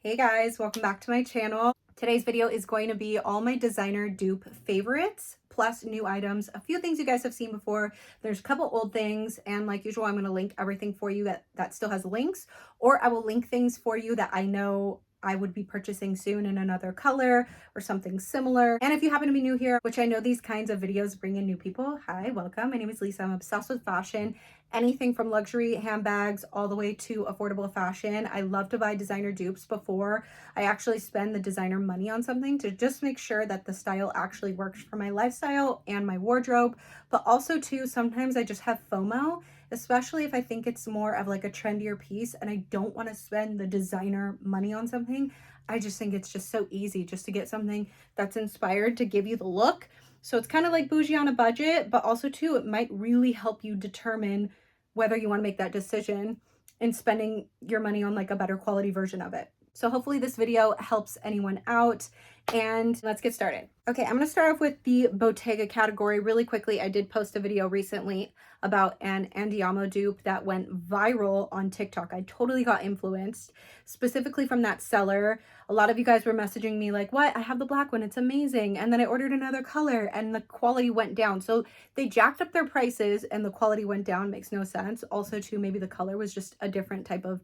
Hey guys, welcome back to my channel. Today's video is going to be all my designer dupe favorites plus new items, a few things you guys have seen before. There's a couple old things, and like usual, I'm going to link everything for you that still has links, or I will link things for you that I know I would be purchasing soon in another color or something similar. And if you happen to be new here, which I know these kinds of videos bring in new people, hi, welcome. My name is Lisa. I'm obsessed with fashion. Anything from luxury handbags all the way to affordable fashion. I love to buy designer dupes before I actually spend the designer money on something to just make sure that the style actually works for my lifestyle and my wardrobe. But also too, sometimes I just have FOMO, especially if I think it's more of like a trendier piece and I don't want to spend the designer money on something. I just think it's just so easy just to get something that's inspired to give you the look. So it's kind of like bougie on a budget, but also too, it might really help you determine whether you want to make that decision in spending your money on like a better quality version of it. So hopefully this video helps anyone out, and let's get started. Okay, I'm going to start off with the Bottega category really quickly. I did post a video recently about an Andiamo dupe that went viral on TikTok. I totally got influenced specifically from that seller. A lot of you guys were messaging me like, what? I have the black one. It's amazing. And then I ordered another color and the quality went down. So they jacked up their prices and the quality went down. Makes no sense. Also too, maybe the color was just a different type of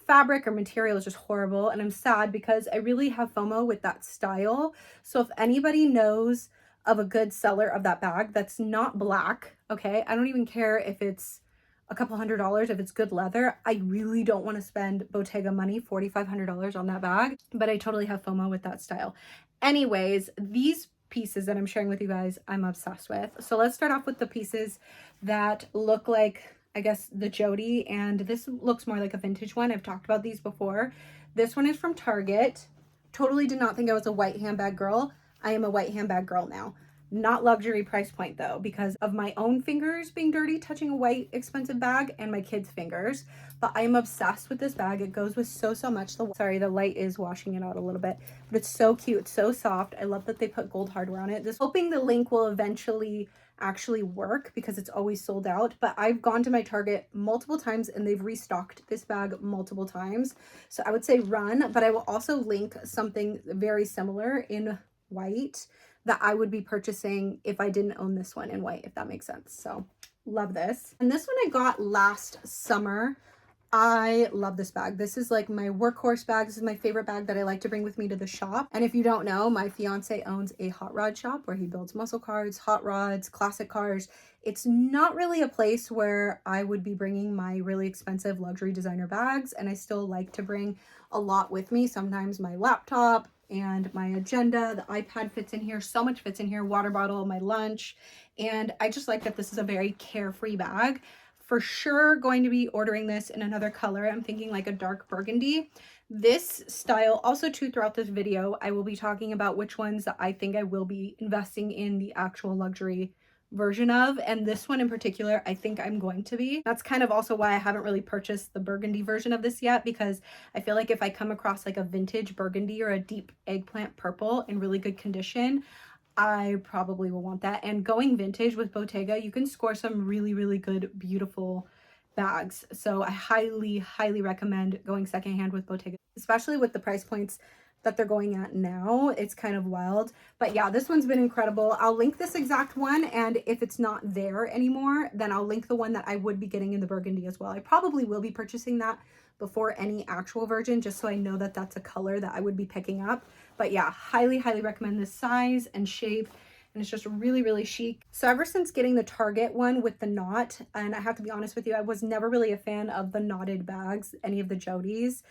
fabric or material. Is just horrible, and I'm sad because I really have FOMO with that style. So if anybody knows of a good seller of that bag that's not black, okay, I don't even care if it's a couple $100s, if it's good leather. I really don't want to spend Bottega money, $4,500 on that bag, but I totally have FOMO with that style. Anyways, these pieces that I'm sharing with you guys, I'm obsessed with. So let's start off with the pieces that look like, I guess, the Jody, and this looks more like a vintage one. I've talked about these before. This one is from Target. Totally did not think I was a white handbag girl. I am a white handbag girl now. Not luxury price point though, because of my own fingers being dirty touching a white expensive bag and my kids' fingers. But I am obsessed with this bag. It goes with so much. Sorry, the light is washing it out a little bit, but it's so cute. It's so soft. I love that they put gold hardware on it. Hoping the link will eventually actually work because it's always sold out, but I've gone to my Target multiple times and they've restocked this bag multiple times. So I would say run, but I will also link something very similar in white that I would be purchasing if I didn't own this one in white, if that makes sense. So love this. And this one I got last summer. I love this bag. This is like my workhorse bag. This is my favorite bag that I like to bring with me to the shop. And if you don't know, my fiance owns a hot rod shop where he builds muscle cars, hot rods, classic cars. It's not really a place where I would be bringing my really expensive luxury designer bags, and I still like to bring a lot with me. Sometimes my laptop and my agenda, the iPad fits in here. So much fits in here, water bottle, my lunch. And I just like that this is a very carefree bag. For sure going to be ordering this in another color. I'm thinking like a dark burgundy. This style, also too, throughout this video, I will be talking about which ones that I think I will be investing in the actual luxury version of, and this one in particular I think I'm going to be. That's kind of also why I haven't really purchased the burgundy version of this yet, because I feel like if I come across like a vintage burgundy or a deep eggplant purple in really good condition, I probably will want that. And going vintage with Bottega, you can score some really good, beautiful bags. So I highly recommend going secondhand with Bottega, especially with the price points that they're going at now. It's kind of wild. But yeah, this one's been incredible. I'll link this exact one, and if it's not there anymore, then I'll link the one that I would be getting in the burgundy as well. I probably will be purchasing that before any actual version, just so I know that that's a color that I would be picking up. But yeah, highly recommend this size and shape, and it's just really chic. So ever since getting the Target one with the knot, and I have to be honest with you, I was never really a fan of the knotted bags, any of the Jodys.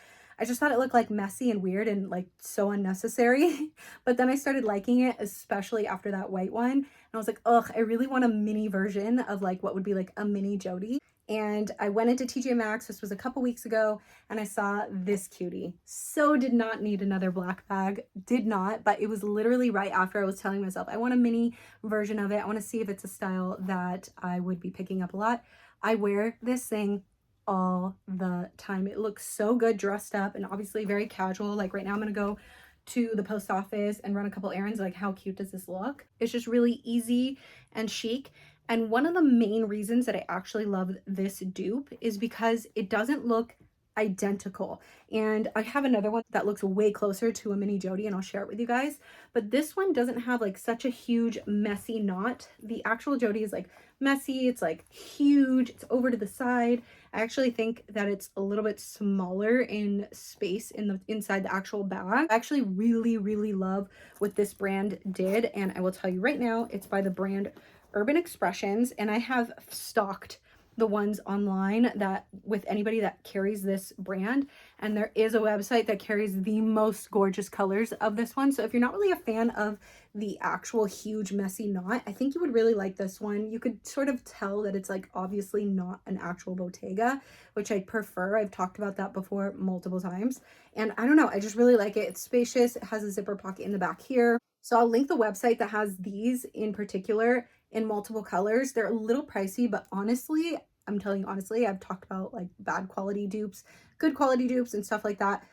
I just thought it looked like messy and weird and like so unnecessary. But then I started liking it, especially after that white one. And I was like, ugh, I really want a mini version of like what would be like a mini Jody. And I went into TJ Maxx, this was a couple weeks ago, and I saw this cutie. So did not need another black bag, did not, but it was literally right after I was telling myself, I want a mini version of it. I want to see if it's a style that I would be picking up a lot. I wear this thing all the time. It looks so good dressed up, and obviously very casual. Like right now I'm gonna go to the post office and run a couple errands. Like, how cute does this look? It's just really easy and chic. And one of the main reasons that I actually love this dupe is because it doesn't look identical. And I have another one that looks way closer to a mini Jody, and I'll share it with you guys. But this one doesn't have like such a huge messy knot. The actual Jody is like messy, it's like huge, it's over to the side. I actually think that it's a little bit smaller in space in the inside the actual bag. I actually really love what this brand did, and I will tell you right now, it's by the brand Urban Expressions, and I have stocked the ones online that with anybody that carries this brand, and there is a website that carries the most gorgeous colors of this one. So if you're not really a fan of the actual huge messy knot, I think you would really like this one. You could sort of tell that it's like obviously not an actual Bottega, which I prefer. I've talked about that before multiple times, and I don't know, I just really like it. It's spacious, it has a zipper pocket in the back here. So I'll link the website that has these in particular in multiple colors. They're a little pricey, but honestly, I'm telling you honestly, I've talked about like bad quality dupes, good quality dupes and stuff like that.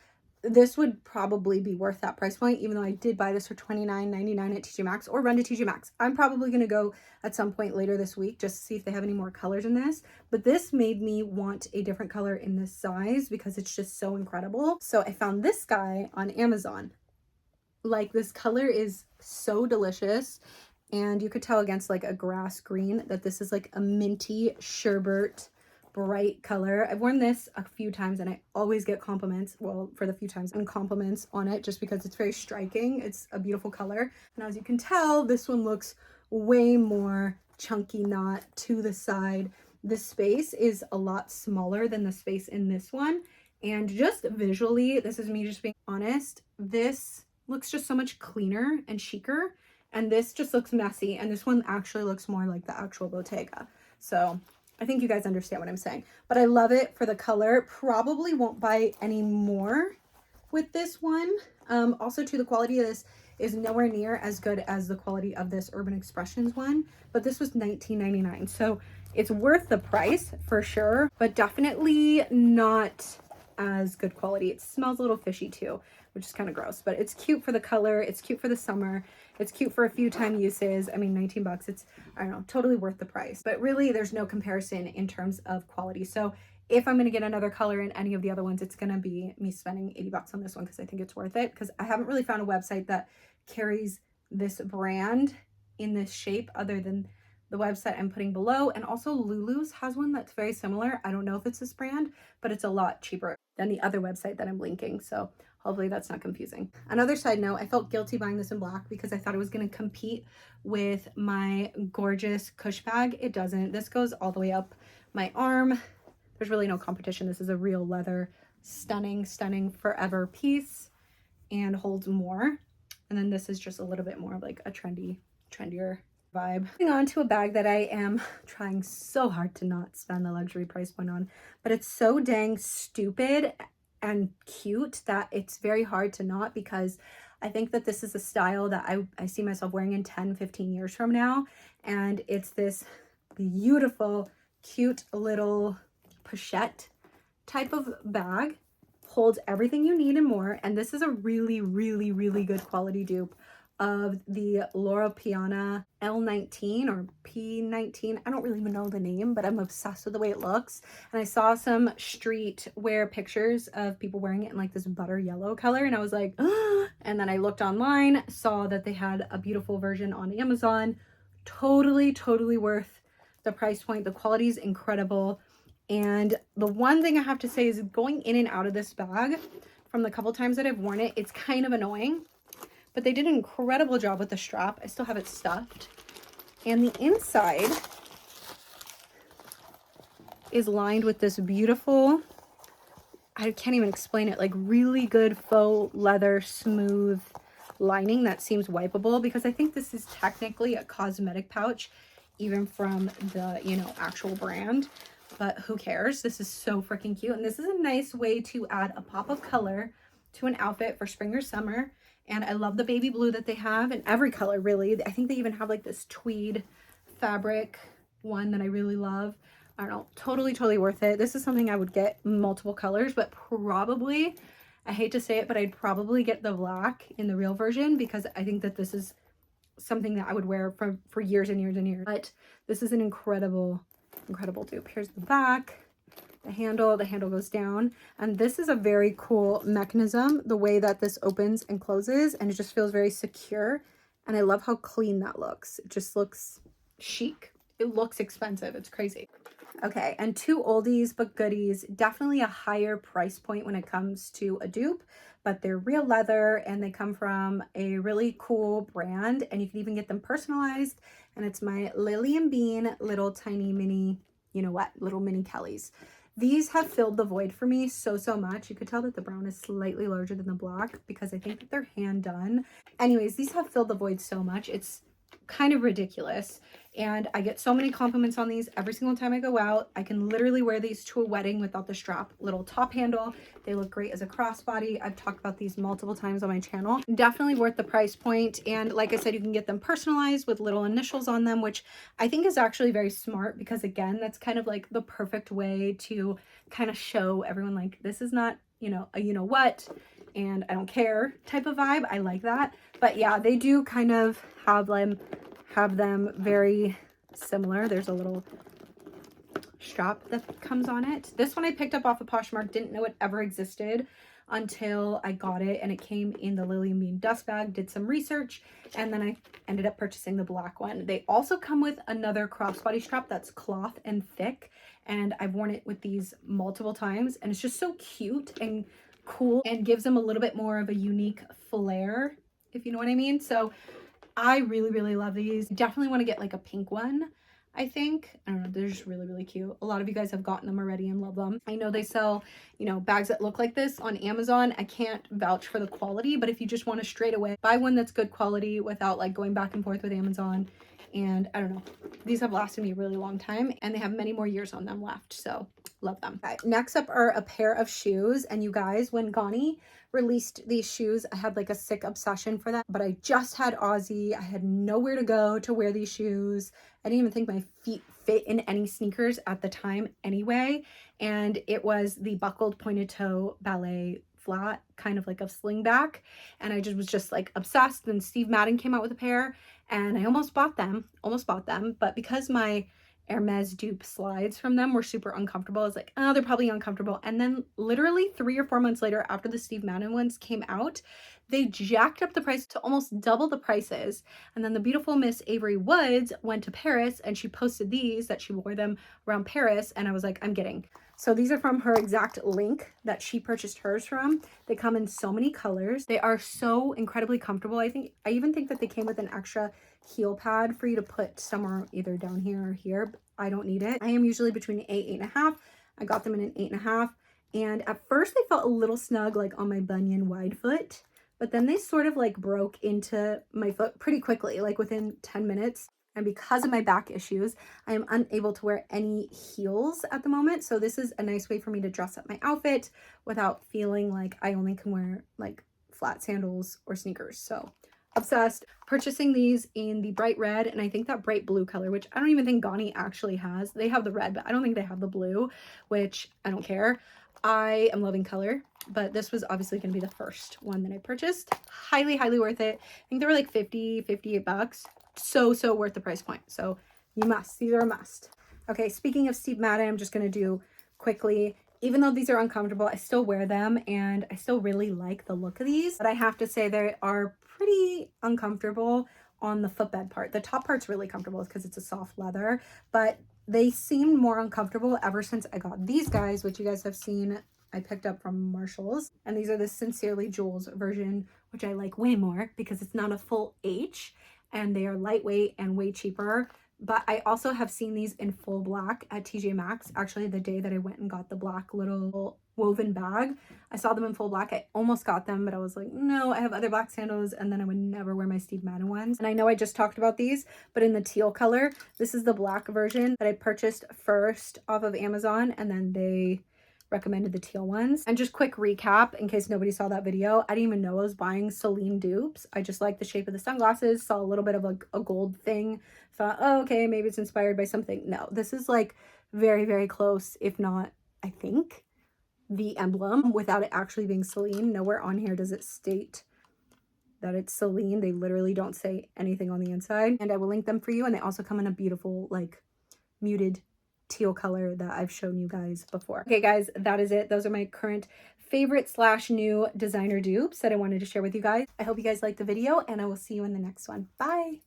This would probably be worth that price point, even though I did buy this for $29.99 at TJ Maxx or run to TJ Maxx. I'm probably going to go at some point later this week just to see if they have any more colors in this. But this made me want a different color in this size because it's just so incredible. So I found this guy on Amazon. Like, this color is so delicious, and you could tell against like a grass green that this is like a minty sherbet bright color. I've worn this a few times and I always get compliments, well, for the few times, and compliments on it just because it's very striking. It's a beautiful color, and as you can tell, this one looks way more chunky knot to the side. The space is a lot smaller than the space in this one, and just visually, this is me just being honest, this looks just so much cleaner and chicer, and this just looks messy, and this one actually looks more like the actual Bottega. So I think you guys understand what I'm saying, but I love it for the color. Probably won't buy any more with this one. Also too, the quality of this is nowhere near as good as the quality of this Urban Expressions one, but this was $19.99, so it's worth the price for sure, but definitely not as good quality. It smells a little fishy too, which is kind of gross, but it's cute for the color, it's cute for the summer, it's cute for a few time uses. I mean, 19 bucks, it's, I don't know, totally worth the price, but really there's no comparison in terms of quality. So if I'm going to get another color in any of the other ones, it's going to be me spending 80 bucks on this one because I think it's worth it, because I haven't really found a website that carries this brand in this shape other than the website I'm putting below. And also Lulu's has one that's very similar. I don't know if it's this brand, but it's a lot cheaper than the other website that I'm linking. So hopefully that's not confusing. Another side note, I felt guilty buying this in black because I thought it was going to compete with my gorgeous Cush bag. It doesn't. This goes all the way up my arm. There's really no competition. This is a real leather, stunning, stunning forever piece, and holds more. And then this is just a little bit more like a trendier vibe. Moving on to a bag that I am trying so hard to not spend the luxury price point on, but it's so dang stupid and cute that it's very hard to not, because I think that this is a style that I see myself wearing in 10-15 years from now. And it's this beautiful, cute little Pochette type of bag. Holds everything you need and more. And this is a really good quality dupe of the Loro Piana L19 or P19. I don't really even know the name, but I'm obsessed with the way it looks. And I saw some street wear pictures of people wearing it in like this butter yellow color, and I was like, oh. And then I looked online, saw that they had a beautiful version on Amazon. Totally worth the price point. The quality is incredible. And the one thing I have to say is going in and out of this bag, from the couple times that I've worn it, it's kind of annoying. But they did an incredible job with the strap. I still have it stuffed. And the inside is lined with this beautiful, I can't even explain it, like really good faux leather smooth lining that seems wipeable, because I think this is technically a cosmetic pouch, even from the, you know, actual brand. But who cares? This is so freaking cute. And this is a nice way to add a pop of color to an outfit for spring or summer. And I love the baby blue that they have in every color, really. I think they even have like this tweed fabric one that I really love. I don't know, totally worth it. This is something I would get multiple colors, but probably, I hate to say it, but I'd probably get the black in the real version, because I think that this is something that I would wear for years and years and years. But this is an incredible dupe. Here's the back. the handle goes down, and this is a very cool mechanism, the way that this opens and closes, and it just feels very secure. And I love how clean that looks. It just looks chic. It looks expensive. It's crazy. Okay, and two oldies but goodies. Definitely a higher price point when it comes to a dupe, but they're real leather and they come from a really cool brand, and you can even get them personalized. And it's my Lily and Bean little tiny mini, you know what, little mini Kellys. These have filled the void for me so much. You could tell that the brown is slightly larger than the black because I think that they're hand done. Anyways, these have filled the void so much. It's kind of ridiculous. And I get so many compliments on these every single time I go out. I can literally wear these to a wedding without the strap. Little top handle. They look great as a crossbody. I've talked about these multiple times on my channel. Definitely worth the price point. And like I said, you can get them personalized with little initials on them, which I think is actually very smart because, again, that's kind of like the perfect way to kind of show everyone like, this is not, you know, a you know what, and I don't care type of vibe. I like that. But yeah, they do kind of have them very similar. There's a little strap that comes on it. This one I picked up off of Poshmark, didn't know it ever existed until I got it, and it came in the Lily and Bean dust bag. Did some research, and then I ended up purchasing the black one. They also come with another crossbody strap that's cloth and thick, and I've worn it with these multiple times, and it's just so cute and cool and gives them a little bit more of a unique flair, if you know what I mean. So I really love these. Definitely want to get like a pink one. I think, I don't know, they're just really cute. A lot of you guys have gotten them already and love them. I know they sell, you know, bags that look like this on Amazon. I can't vouch for the quality, but if you just want to straight away buy one that's good quality without like going back and forth with Amazon, and I don't know, these have lasted me a really long time, and they have many more years on them left, so love them. Okay, next up are a pair of shoes, and you guys, when Gani released these shoes, I had like a sick obsession for them, but I just had Aussie. I had nowhere to go to wear these shoes. I didn't even think my feet fit in any sneakers at the time anyway, and it was the buckled pointed toe ballet flat, kind of like a slingback, and I just was just like obsessed. Then Steve Madden came out with a pair, and I almost bought them, but because my Hermes dupe slides from them were super uncomfortable, I was like, oh, they're probably uncomfortable. And then literally 3 or 4 months later, after the Steve Madden ones came out, they jacked up the price to almost double the prices. And then the beautiful Miss Avery Woods went to Paris, and she posted these that she wore them around Paris, and I was like, I'm getting. So these are from her exact link that she purchased hers from. They come in so many colors. They are so incredibly comfortable. I even think that they came with an extra heel pad for you to put somewhere either down here or here. But I don't need it. I am usually between 8.5. I got them in an 8.5. And at first they felt a little snug, like on my bunion wide foot, but then they sort of like broke into my foot pretty quickly, like within 10 minutes. And because of my back issues, I am unable to wear any heels at the moment. So this is a nice way for me to dress up my outfit without feeling like I only can wear like flat sandals or sneakers. So obsessed. Purchasing these in the bright red, and I think that bright blue color, which I don't even think Gani actually has. They have the red, but I don't think they have the blue, which I don't care. I am loving color, but this was obviously going to be the first one that I purchased. Highly worth it. I think they were like 58 bucks. So worth the price point. So you must. These are a must. Okay, speaking of Steve Madden, I'm just going to do quickly. Even though these are uncomfortable, I still wear them, and I still really like the look of these. But I have to say they are pretty uncomfortable on the footbed part. The top part's really comfortable because it's a soft leather, but they seemed more uncomfortable ever since I got these guys, which you guys have seen I picked up from Marshall's. And these are the Sincerely Jules version, which I like way more because it's not a full H, and they are lightweight and way cheaper. But I also have seen these in full black at TJ Maxx. Actually, the day that I went and got the black little woven bag, I saw them in full black. I almost got them, but I was like, no, I have other black sandals, and then I would never wear my Steve Madden ones. And I know I just talked about these, but in the teal color, this is the black version that I purchased first off of Amazon, and then they recommended the teal ones. And just quick recap in case nobody saw that video, I didn't even know I was buying Celine dupes. I just liked the shape of the sunglasses, saw a little bit of a gold thing, thought, oh, okay, maybe it's inspired by something. No, this is like very close, if not, I think, the emblem, without it actually being Celine. Nowhere on here does it state that it's Celine. They literally don't say anything on the inside, and I will link them for you. And they also come in a beautiful like muted teal color that I've shown you guys before. Okay guys, that is it. Those are my current favorite slash new designer dupes that I wanted to share with you guys. I hope you guys liked the video, and I will see you in the next one. Bye.